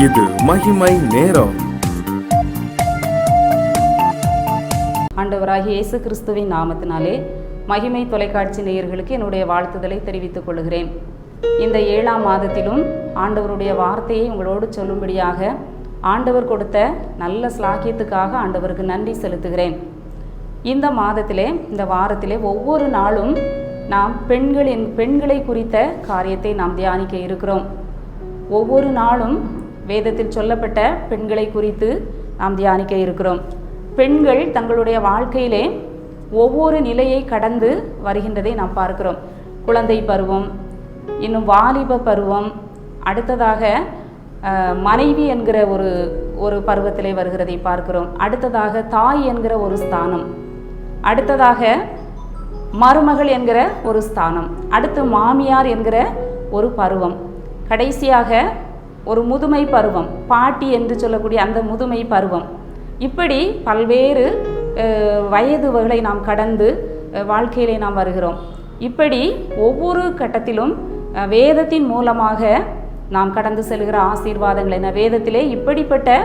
இது மகிமை நேரம். ஆண்டவராகிய இயேசு கிறிஸ்துவின் நாமத்தினாலே மகிமை தொலைக்காட்சி நேயர்களுக்கு என்னுடைய வாழ்த்துதலை தெரிவித்துக் கொள்கிறேன். இந்த 7ஆம் மாதத்திலும் ஆண்டவருடைய வார்த்தையை உங்களோடு சொல்லும்படியாக ஆண்டவர் கொடுத்த நல்ல ஸ்லாக்கியத்துக்காக ஆண்டவருக்கு நன்றி செலுத்துகிறேன். இந்த மாதத்திலே, இந்த வாரத்திலே ஒவ்வொரு நாளும் நாம் பெண்களை குறித்த காரியத்தை நாம் தியானிக்க இருக்கிறோம். ஒவ்வொரு நாளும் வேதத்தில் சொல்லப்பட்ட பெண்களை குறித்து நாம் தியானிக்க இருக்கிறோம். பெண்கள் தங்களுடைய வாழ்க்கையிலே ஒவ்வொரு நிலையை கடந்து வருகின்றதை நாம் பார்க்கிறோம். குழந்தை பருவம், இன்னும் வாலிப பருவம், அடுத்ததாக மனைவி என்கிற ஒரு பருவத்திலே வருகிறதை பார்க்கிறோம். அடுத்ததாக தாய் என்கிற ஒரு ஸ்தானம், அடுத்ததாக மருமகள் என்கிற ஒரு ஸ்தானம், அடுத்து மாமியார் என்கிற ஒரு பருவம், கடைசியாக ஒரு முதுமை பருவம், பாட்டி என்று சொல்லக்கூடிய அந்த முதுமை பருவம். இப்படி பல்வேறு வயதுகளை நாம் கடந்து வாழ்க்கையிலே நாம் வருகிறோம். இப்படி ஒவ்வொரு கட்டத்திலும் வேதத்தின் மூலமாக நாம் கடந்து செல்கிற ஆசீர்வாதங்கள் என்ன? வேதத்திலே இப்படிப்பட்ட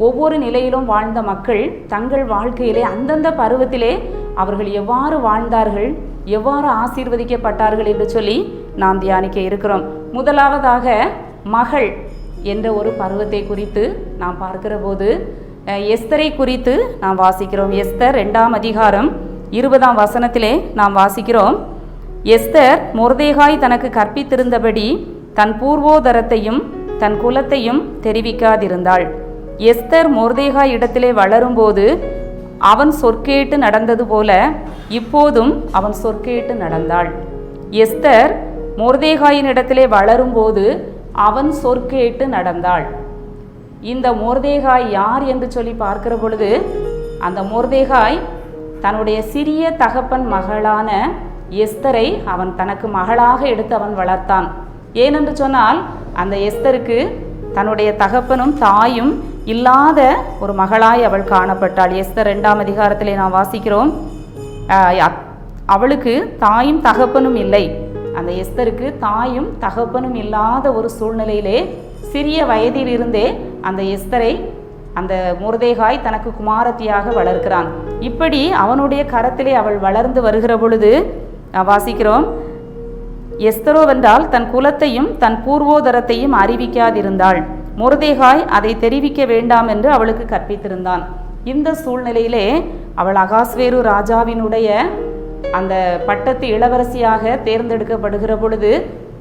ஒவ்வொரு நிலையிலும் வாழ்ந்த மக்கள் தங்கள் வாழ்க்கையிலே அந்தந்த பருவத்திலே அவர்கள் எவ்வாறு வாழ்ந்தார்கள், எவ்வாறு ஆசீர்வதிக்கப்பட்டார்கள் என்று சொல்லி நாம் தியானிக்க இருக்கிறோம். முதலாவதாக மகள் என்ற ஒரு பருவத்தை குறித்து நாம் பார்க்கிற போது எஸ்தரை குறித்து நாம் வாசிக்கிறோம். எஸ்தர் 2ஆம் அதிகாரம் 20ஆம் வசனத்திலே நாம் வாசிக்கிறோம். எஸ்தர் மொர்தெகாய் தனக்கு கற்பித்திருந்தபடி தன் பூர்வோதரத்தையும் தன் குலத்தையும் தெரிவிக்காதிருந்தாள். எஸ்தர் மொர்தெகாய் இடத்திலே வளரும்போது அவன் சொற்கேட்டு நடந்தது போல இப்போதும் அவன் சொற்கேட்டு நடந்தாள். எஸ்தர் மொர்தெகாயின் இடத்திலே வளரும்போது அவன் சொற்கேட்டு நடந்தாள். இந்த மொர்தெகாய் யார் என்று சொல்லி பார்க்கிற பொழுது, அந்த மொர்தெகாய் தன்னுடைய சிறிய தகப்பன் மகளான எஸ்தரை அவன் தனக்கு மகளாக எடுத்து அவன் வளர்த்தான். ஏனென்று சொன்னால், அந்த எஸ்தருக்கு தன்னுடைய தகப்பனும் தாயும் இல்லாத ஒரு மகளாய் அவள் காணப்பட்டாள். எஸ்தர் 2ஆம் அதிகாரத்திலே நாம் வாசிக்கிறோம், அவளுக்கு தாயும் தகப்பனும் இல்லை. அந்த எஸ்தருக்கு தாயும் தகப்பனும் இல்லாத ஒரு சூழ்நிலையிலே சிறிய வயதில் இருந்தே அந்த எஸ்தரை அந்த மொர்தெகாய் தனக்கு குமாரத்தியாக வளர்க்கிறான். இப்படி அவனுடைய கரத்திலே அவள் வளர்ந்து வருகிற பொழுது வாசிக்கிறோம், எஸ்தரோவென்றால் தன் குலத்தையும் தன் பூர்வோதரத்தையும் அறிவிக்காதிருந்தாள். மொர்தெகாய் அதை தெரிவிக்க வேண்டாம் என்று அவளுக்கு கற்பித்திருந்தான். இந்த சூழ்நிலையிலே அவள் அகாஸ்வேரு ராஜாவினுடைய அந்த பட்டத்து இளவரசியாக தேர்ந்தெடுக்கப்படுகிற பொழுது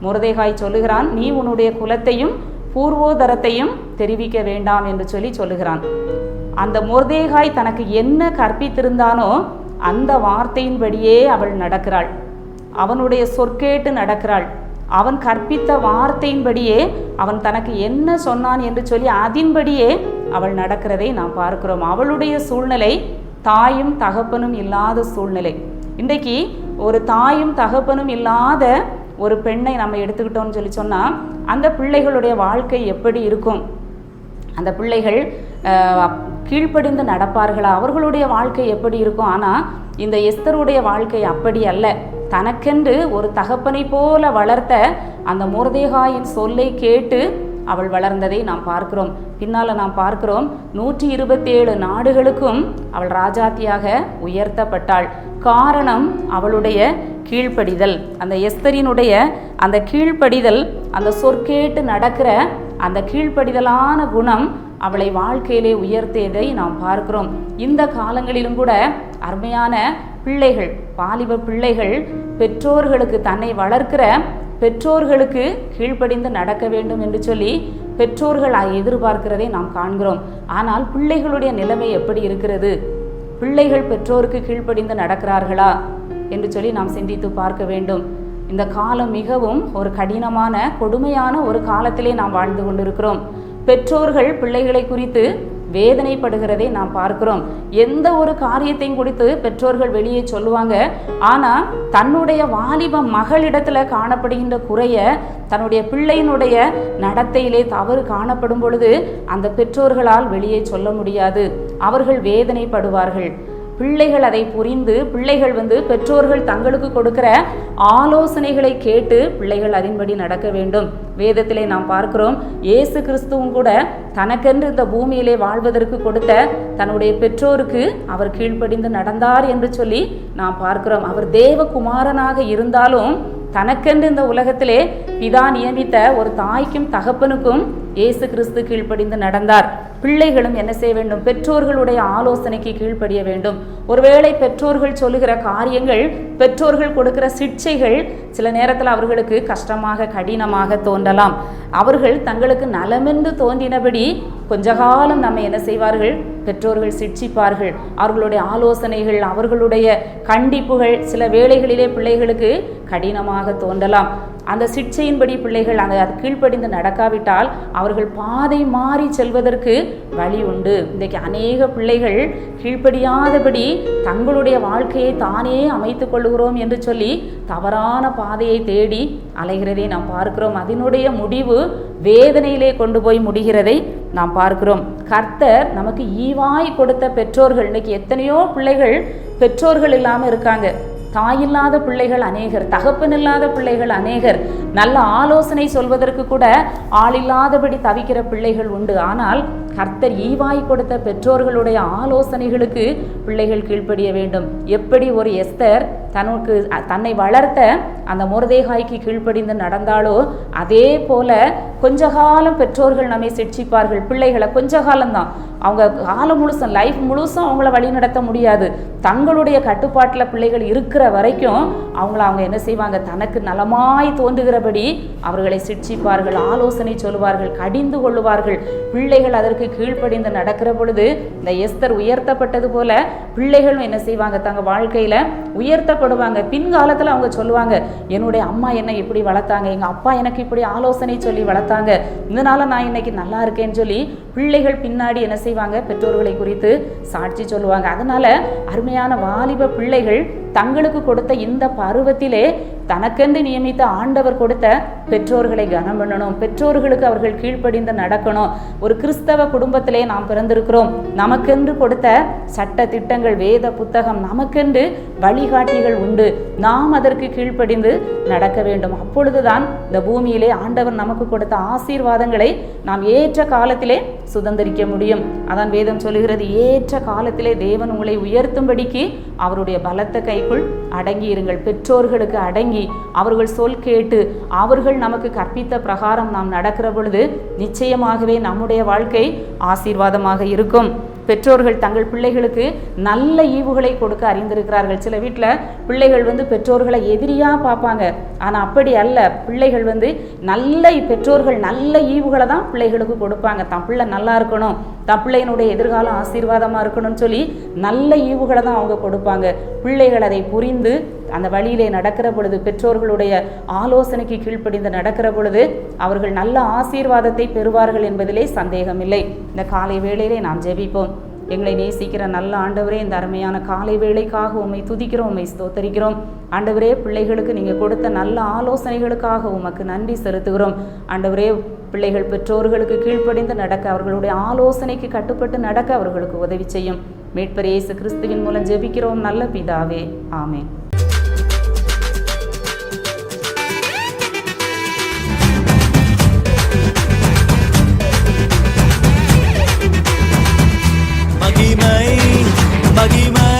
மொர்தெகாய் சொல்லுகிறான், நீ உன்னுடைய குலத்தையும் பூர்வோதரத்தையும் தெரிவிக்க வேண்டாம் என்று சொல்லுகிறான். அந்த மொர்தெகாய் தனக்கு என்ன கற்பித்திருந்தானோ அந்த வார்த்தையின்படியே அவள் நடக்கிறாள். அவனுடைய சொற்கேட்டு நடக்கிறாள். அவன் கற்பித்த வார்த்தையின்படியே அவன் தனக்கு என்ன சொன்னான் என்று சொல்லி அதின்படியே அவள் நடக்கிறதை நாம் பார்க்கிறோம். அவளுடைய சூழ்நிலை தாயும் தகப்பனும் இல்லாத சூழ்நிலை. இன்றைக்கு ஒரு தாயும் தகப்பனும் இல்லாத ஒரு பெண்ணை நம்ம எடுத்துக்கிட்டோம்னு சொன்னால் அந்த பிள்ளைகளுடைய வாழ்க்கை எப்படி இருக்கும்? அந்த பிள்ளைகள் கீழ்ப்படிந்து நடப்பார்களா? அவர்களுடைய வாழ்க்கை எப்படி இருக்கும்? ஆனால் இந்த எஸ்தருடைய வாழ்க்கை அப்படி அல்ல. தனக்கென்று ஒரு தகப்பனை போல வளர்த்த அந்த மொர்தெகாயின் சொல்லை கேட்டு அவள் வளர்ந்ததை நாம் பார்க்கிறோம். பின்னால் நாம் பார்க்கிறோம், 127 நாடுகளுக்கும் அவள் ராஜாத்தியாக உயர்த்தப்பட்டாள். காரணம் அவளுடைய கீழ்ப்படிதல். அந்த எஸ்தரினுடைய அந்த கீழ்ப்படிதல், அந்த சொற்கேட்டு நடக்கிற அந்த கீழ்ப்படிதலான குணம் அவளை வாழ்க்கையிலே உயர்த்தியதை நாம் பார்க்கிறோம். இந்த காலங்களிலும் கூட அருமையான பிள்ளைகள், வாலிப பிள்ளைகள் பெற்றோர்களுக்கு, தன்னை வளர்க்கிற பெற்றோர்களுக்கு கீழ்ப்படிந்து நடக்க வேண்டும் என்று சொல்லி பெற்றோர்கள் எதிர்பார்க்கிறதை நாம் காண்கிறோம். ஆனால் பிள்ளைகளுடைய நிலைமை எப்படி இருக்கிறது? பிள்ளைகள் பெற்றோருக்கு கீழ்ப்படிந்து நடக்கிறார்களா என்று சொல்லி நாம் சிந்தித்து பார்க்க வேண்டும். இந்த காலம் மிகவும் ஒரு கடினமான, கொடுமையான ஒரு காலத்திலே நாம் வாழ்ந்து கொண்டிருக்கிறோம். பெற்றோர்கள் பிள்ளைகளை குறித்து வேதனைப்படுகிறதை நாம் பார்க்கிறோம். எந்த ஒரு காரியத்தையும் குறித்து பெற்றோர்கள் வெளியே சொல்லுவாங்க. ஆனால் தன்னுடைய வாலிப மகளிடத்துல காணப்படுகின்ற குறைய, தன்னுடைய பிள்ளையினுடைய நடத்தையிலே தவறு காணப்படும் பொழுது அந்த பெற்றோர்களால் வெளியே சொல்ல முடியாது. அவர்கள் வேதனைப்படுவார்கள். பிள்ளைகள் அதை புரிந்து பிள்ளைகள் பெற்றோர்கள் தங்களுக்கு கொடுக்கிற ஆலோசனைகளை கேட்டு பிள்ளைகள் அதன்படி நடக்க வேண்டும். வேதத்திலே நாம் பார்க்கிறோம், இயேசு கிறிஸ்துவும் கூட தனக்கென்று இந்த பூமியிலே வாழ்வதற்கு கொடுத்த தன்னுடைய பெற்றோருக்கு அவர் கீழ்ப்படிந்து நடந்தார் என்று சொல்லி நாம் பார்க்கிறோம். அவர் தேவகுமாரனாக இருந்தாலும் தனக்கென்று இந்த உலகத்திலே பிதா நியமித்த ஒரு தாய்க்கும் தகப்பனுக்கும் இயேசு கிறிஸ்து கீழ்ப்படிந்து நடந்தார். பிள்ளைகளும் என்ன செய்ய வேண்டும்? பெற்றோர்களுடைய ஆலோசனைக்கு கீழ்ப்படிய வேண்டும். ஒருவேளை பெற்றோர்கள் சொல்லுகிற காரியங்கள், பெற்றோர்கள் கொடுக்கிற சிக்ஷைகள் சில நேரத்தில் அவர்களுக்கு கஷ்டமாக கடினமாக தோன்றலாம். அவர்கள் தங்களுக்கு நலமென்று தோன்றினபடி கொஞ்ச காலம் நம்ம என்ன செய்வார்கள்? பெற்றோர்கள் சிக்ஷிப்பார்கள். அவர்களுடைய ஆலோசனைகள், அவர்களுடைய கண்டிப்புகள் சில வேளைகளிலே பிள்ளைகளுக்கு கடினமாக தோன்றலாம். அந்த சிக்ஷையின்படி பிள்ளைகள் அதை கீழ்ப்படிந்து நடக்காவிட்டால் அவர்கள் பாதை மாறி செல்வதற்கு வழி உண்டு. இன்றைக்கு அநேக பிள்ளைகள் கீழ்ப்படியாதபடி தங்களுடைய வாழ்க்கையை தானே அமைத்துக் கொள்கிறோம் என்று சொல்லி தவறான பாதையை தேடி அலைகிறதை நாம் பார்க்கிறோம். அதனுடைய முடிவு வேதனையிலே கொண்டு போய் முடிகிறதை நாம் பார்க்கிறோம். கர்த்தர் நமக்கு ஈவாய் கொடுத்த பெற்றோர்கள், இன்னைக்கு எத்தனையோ பிள்ளைகள் பெற்றோர்கள் இல்லாமல் இருக்காங்க. தாயில்லாத பிள்ளைகள் அநேகர், தகப்பன் இல்லாத பிள்ளைகள் அநேகர், நல்ல ஆலோசனை சொல்வதற்கு கூட ஆளில்லாதபடி தவிக்கிற பிள்ளைகள் உண்டு. ஆனால் கர்த்தர் ஈவாய் கொடுத்த பெற்றோர்களுடைய ஆலோசனைகளுக்கு பிள்ளைகள் கீழ்ப்படிய வேண்டும். எப்படி ஒரு எஸ்தர் தன்னை வளர்த்த அந்த மொர்தெகாய்க்கு கீழ்ப்படிந்து நடந்தாலோ அதே போல கொஞ்ச காலம் பெற்றோர்கள் நம்மை சிட்சிப்பார்கள். பிள்ளைகளை கொஞ்ச காலம்தான், அவங்க காலம் முழுசும், லைஃப் முழுசும் அவங்கள வழி நடத்த முடியாது. தங்களுடைய கட்டுப்பாட்டில் பிள்ளைகள் இருக்கிற வரைக்கும் அவங்க என்ன செய்வாங்க? தனக்கு நலமாய் தோன்றுகிறபடி அவர்களை சிட்சிப்பார்கள், ஆலோசனை சொல்லுவார்கள், கடிந்து கொள்ளுவார்கள். பிள்ளைகள் அதற்கு கீழ்ப்படிந்து நடக்கிற பொழுது இந்த எஸ்தர் உயர்த்தப்பட்டது போல பிள்ளைகளும் என்ன செய்வாங்க? தங்க வாழ்க்கையில உயர்த்தப்படுவாங்க. பின்காலத்தில் அவங்க சொல்லுவாங்க, என்னுடைய அம்மா என்னை இப்படி வளர்த்தாங்க, எங்க அப்பா எனக்கு இப்படி ஆலோசனை சொல்லி வளர்த்தாங்க, இதனால நான் இன்னைக்கு நல்லா இருக்கேன்னு சொல்லி பிள்ளைகள் பின்னாடி என்ன செய்வாங்க? பெற்றோர்களை குறித்து சாட்சி சொல்லுவாங்க. அதனால அருமையான வாலிப பிள்ளைகள் தங்களுக்கு கொடுத்த இந்த பருவத்திலே தனக்கென்று நியமித்த ஆண்டவர் கொடுத்த பெற்றோர்களை கனம் பண்ணணும். பெற்றோர்களுக்கு அவர்கள் கீழ்ப்படிந்து நடக்கணும். ஒரு கிறிஸ்தவ குடும்பத்திலே நாம் பிறந்திருக்கிறோம். நமக்கென்று கொடுத்த சட்ட திட்டங்கள், வேத புத்தகம், நமக்கென்று வழிகாட்டிகள் உண்டு. நாம் அதற்கு கீழ்ப்படிந்து நடக்க வேண்டும். அப்பொழுதுதான் இந்த பூமியிலே ஆண்டவர் நமக்கு கொடுத்த ஆசீர்வாதங்களை நாம் ஏற்ற காலத்திலே சுதந்திரிக்க முடியும். அதான் வேதம் சொல்லுகிறது, ஏற்ற காலத்திலே தேவன் உங்களை உயர்த்தும்படிக்கு அவருடைய பலத்த கைக்குள் அடங்கி இருங்கள். பெற்றோர்களுக்கு அடங்கி அவர்கள் சொல் கேட்டு அவர்கள் நமக்கு கற்பித்த பிரகாரம் நாம் நடக்கிற பொழுது நிச்சயமாகவே நம்முடைய வாழ்க்கை ஆசீர்வாதமாக இருக்கும். பெற்றோர்கள் தங்கள் பிள்ளைகளுக்கு நல்ல ஈவுகளை கொடுக்க அறிந்திருக்கிறார்கள். சில வீட்டில் பிள்ளைகள் பெற்றோர்களை எதிரியாக பார்ப்பாங்க. ஆனால் அப்படி அல்ல. பிள்ளைகள் பெற்றோர்கள் நல்ல ஈவுகளை தான் பிள்ளைகளுக்கு கொடுப்பாங்க. தன் பிள்ளை நல்லா இருக்கணும், தன் பிள்ளையினுடைய எதிர்காலம் ஆசீர்வாதமாக இருக்கணும்னு சொல்லி நல்ல ஈவுகளை தான் அவங்க கொடுப்பாங்க. பிள்ளைகள் அதை புரிந்து அந்த வழியிலே நடக்கிற பொழுது, பெற்றோர்களுடைய ஆலோசனைக்கு கீழ்ப்படிந்து நடக்கிற பொழுது அவர்கள் நல்ல ஆசீர்வாதத்தை பெறுவார்கள் என்பதிலே சந்தேகமில்லை. இந்த காலை வேளையிலே நாம் ஜெபிப்போம். எங்களை நேசிக்கிற நல்ல ஆண்டவரே, இந்த அருமையான காலை வேளைக்காக உம்மை துதிக்கிறோம், உம்மை ஸ்தோத்தரிக்கிறோம். ஆண்டவரே, பிள்ளைகளுக்கு நீங்கள் கொடுத்த நல்ல ஆலோசனைகளுக்காக உமக்கு நன்றி செலுத்துகிறோம். ஆண்டவரே, பிள்ளைகள் பெற்றோர்களுக்கு கீழ்ப்படிந்து நடக்க, அவர்களுடைய ஆலோசனைக்கு கட்டுப்பட்டு நடக்க அவர்களுக்கு உதவி செய்யும். மீட்பர் இயேசு கிறிஸ்துவின் மூலம் ஜெபிக்கிறோம் நல்ல பிதாவே, ஆமென். மகிமை